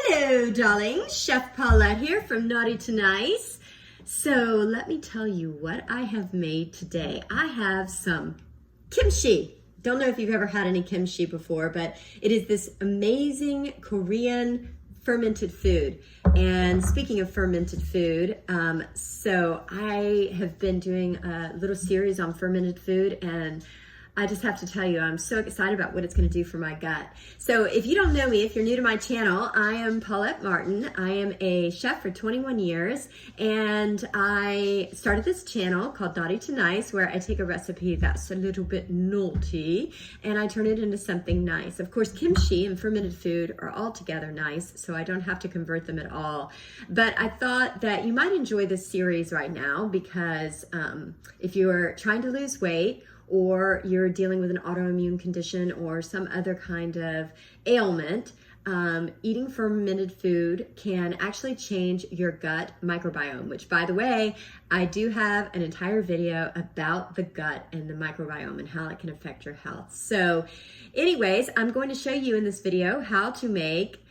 Hello, darlings. Chef Paulette here from Naughty to Nice. So let me tell you what I have made today. I have some kimchi. Don't know if you've ever had any kimchi before, but it is this amazing Korean fermented food. And speaking of fermented food, so I have been doing a little series on fermented food, and I just have to tell you, I'm so excited about what it's going to do for my gut. So if you don't know me, if you're new to my channel, I am Paulette Martin. I am a chef for 21 years, and I started this channel called Naughty to Nice, where I take a recipe that's a little bit naughty and I turn it into something nice. Of course, kimchi and fermented food are all together nice, so I don't have to convert them at all. But I thought that you might enjoy this series right now because if you're trying to lose weight, or you're dealing with an autoimmune condition or some other kind of ailment, eating fermented food can actually change your gut microbiome, which, by the way, I do have an entire video about the gut and the microbiome and how it can affect your health. So anyways, I'm going to show you in this video how to make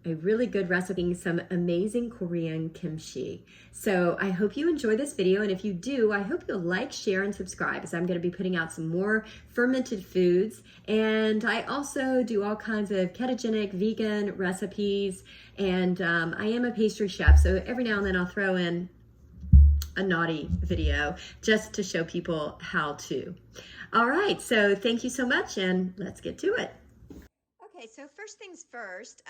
a really good recipe, some amazing Korean kimchi. So I hope you enjoy this video, and if you do, I hope you'll like, share, and subscribe, as I'm going to be putting out some more fermented foods. And I also do all kinds of ketogenic, vegan recipes, and I am a pastry chef, so every now and then I'll throw in a naughty video just to show people how to. All right, so thank you so much, and let's get to it. Okay, so first things first,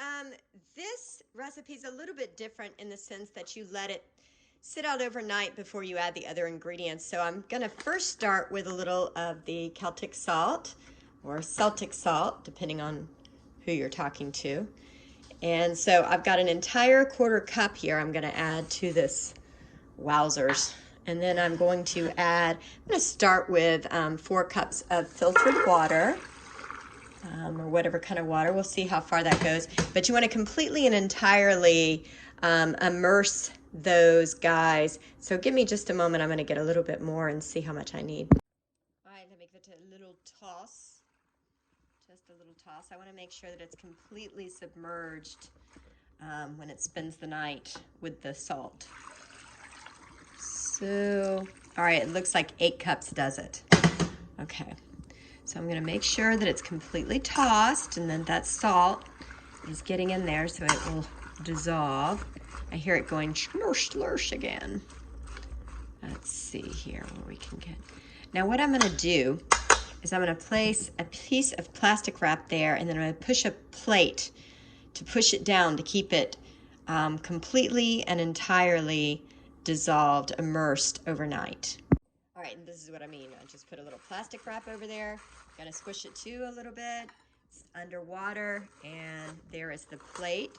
this recipe is a little bit different in the sense that you let it sit out overnight before you add the other ingredients. So I'm going to first start with a little of the Celtic salt or Celtic salt, depending on who you're talking to. And so I've got an entire quarter cup here I'm going to add to this wowzers. And then I'm going to start with 4 cups of filtered water. Or whatever kind of water. We'll see how far that goes. But you want to completely and entirely immerse those guys. So give me just a moment. I'm going to get a little bit more and see how much I need. All right, let me give it a little toss. Just a little toss. I want to make sure that it's completely submerged when it spends the night with the salt. So, all right, it looks like 8 cups does it. Okay. So I'm going to make sure that it's completely tossed and then that salt is getting in there so it will dissolve. I hear it going slursh, slursh again. Let's see here where we can get. Now what I'm going to do is I'm going to place a piece of plastic wrap there, and then I'm going to push a plate to push it down to keep it completely and entirely dissolved, immersed overnight. All right, and this is what I mean. I just put a little plastic wrap over there. Gonna squish it too a little bit. It's underwater, and there is the plate.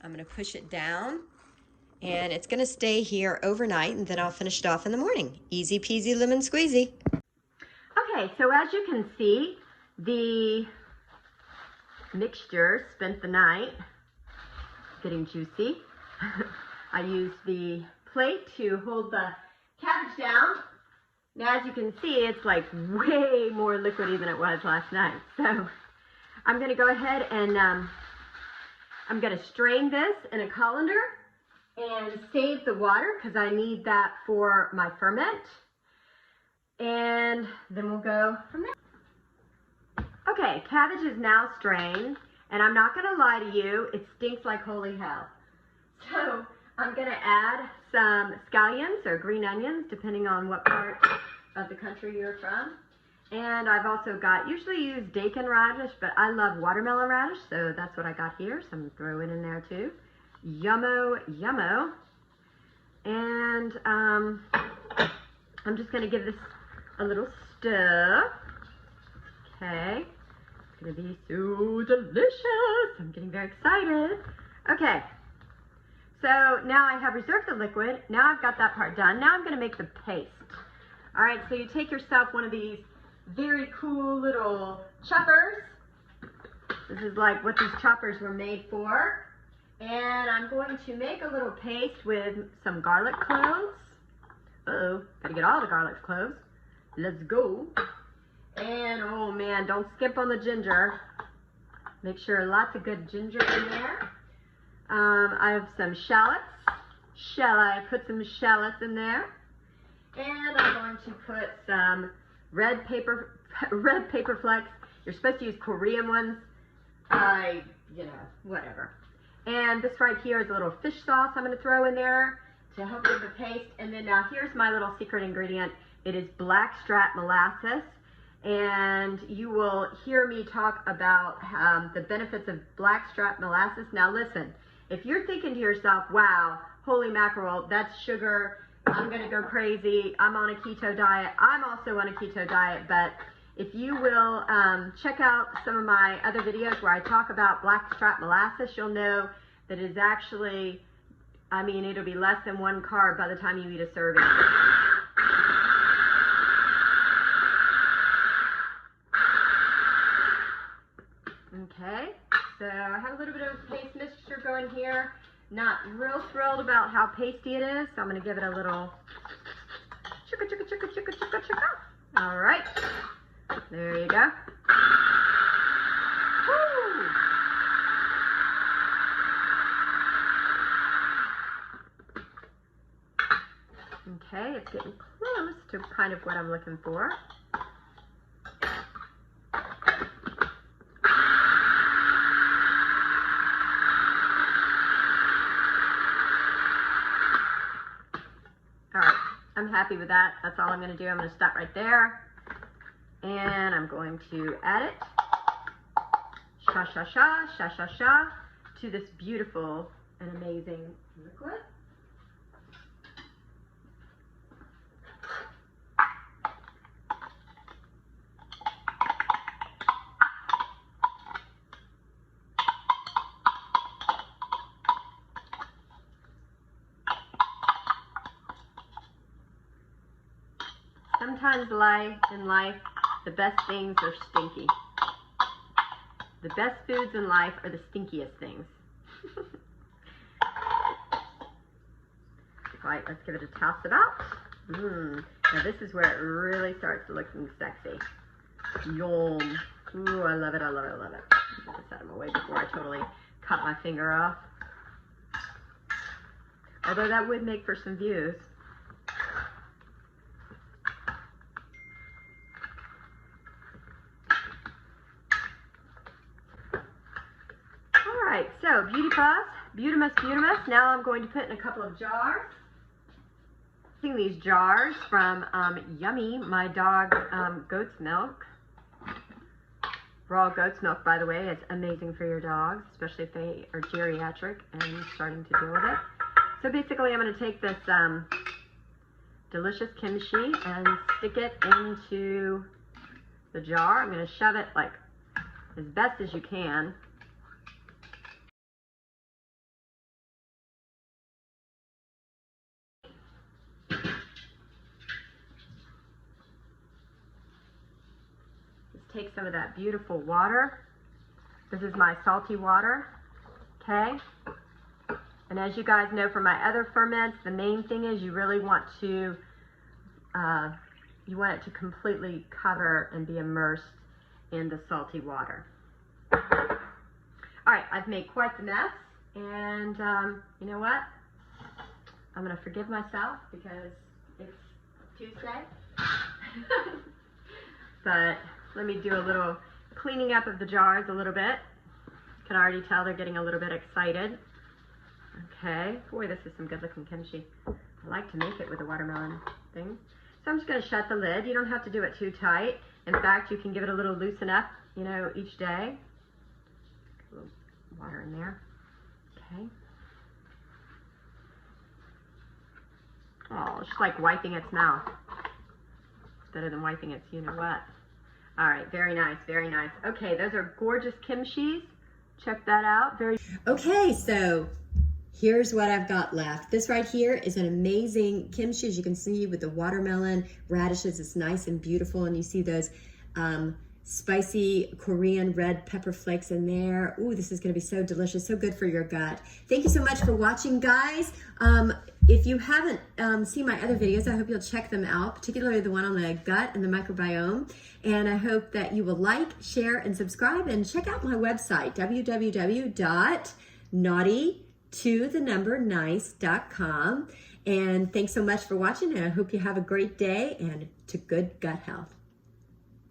I'm gonna push it down, and it's gonna stay here overnight, and then I'll finish it off in the morning. Easy peasy lemon squeezy. Okay, so as you can see, the mixture spent the night getting juicy. I used the plate to hold the cabbage down. Now, as you can see, it's like way more liquidy than it was last night. So I'm going to go ahead and I'm going to strain this in a colander and save the water because I need that for my ferment. And then we'll go from there. Okay, cabbage is now strained, and I'm not going to lie to you, it stinks like holy hell. So I'm going to add some scallions or green onions, depending on what part of the country you're from. And I've also got, usually use daikon radish, but I love watermelon radish, so that's what I got here. So I'm going to throw it in there too. Yummo, yummo. And I'm just going to give this a little stir. Okay. It's going to be so delicious. I'm getting very excited. Okay. So now I have reserved the liquid. Now I've got that part done. Now I'm going to make the paste. All right, so you take yourself one of these very cool little choppers. This is like what these choppers were made for. And I'm going to make a little paste with some garlic cloves. Uh-oh, gotta get all the garlic cloves. Let's go. And oh man, don't skip on the ginger. Make sure lots of good ginger in there. I have some shallots. Shall I put some shallots in there? And I'm going to put some red paper flakes. You're supposed to use Korean ones. Whatever. And this right here is a little fish sauce I'm going to throw in there to help with the taste. And then now here's my little secret ingredient. It is blackstrap molasses. And you will hear me talk about the benefits of blackstrap molasses. Now listen, if you're thinking to yourself, wow, holy mackerel, that's sugar, I'm going to go crazy, I'm on a keto diet. I'm also on a keto diet, but if you will check out some of my other videos where I talk about blackstrap molasses, you'll know that it is actually, it'll be less than 1 carb by the time you eat a serving. Okay, so I have a little bit of paste mixture going here. Not real thrilled about how pasty it is, so I'm going to give it a little chicka, chicka, chicka, chicka, chicka, chicka. All right, there you go. Woo. Okay, it's getting close to kind of what I'm looking for. I'm happy with that. That's all I'm going to do. I'm going to stop right there. And I'm going to add it, to this beautiful and amazing liquid. Sometimes in life, the best things are stinky. The best foods in life are the stinkiest things. All right, let's give it a toss about. Now this is where it really starts looking sexy. Yum. Ooh, I love it, I love it, I love it. I'll get this out of my way before I totally cut my finger off. Although that would make for some views. Alright, so Beauty Puffs, Beautimus. Now I'm going to put in a couple of jars. Using these jars from Yummy, my dog's goat's milk. Raw goat's milk, by the way, is amazing for your dogs, especially if they are geriatric and starting to deal with it. So basically I'm going to take this delicious kimchi and stick it into the jar. I'm going to shove it like as best as you can. Take some of that beautiful water. This is my salty water, okay? And as you guys know from my other ferments, the main thing is you really want to, it to completely cover and be immersed in the salty water. All right, I've made quite the mess, and you know what? I'm gonna forgive myself because it's Tuesday. But let me do a little cleaning up of the jars a little bit. You can already tell they're getting a little bit excited. Okay, boy, this is some good looking kimchi. I like to make it with the watermelon thing. So I'm just gonna shut the lid. You don't have to do it too tight. In fact, you can give it a little loosen up, you know, each day. A little water in there, okay. Oh, it's just like wiping its mouth. It's better than wiping its you-know-what. All right, very nice, very nice. Okay, those are gorgeous kimchis. Check that out. Okay, so here's what I've got left. This right here is an amazing kimchi, as you can see, with the watermelon, radishes. It's nice and beautiful, and you see those spicy Korean red pepper flakes in there. Ooh, this is gonna be so delicious, so good for your gut. Thank you so much for watching, guys. If you haven't seen my other videos, I hope you'll check them out, particularly the one on the gut and the microbiome. And I hope that you will like, share, and subscribe, and check out my website, www.naughty to nice.com. And thanks so much for watching, and I hope you have a great day and to good gut health.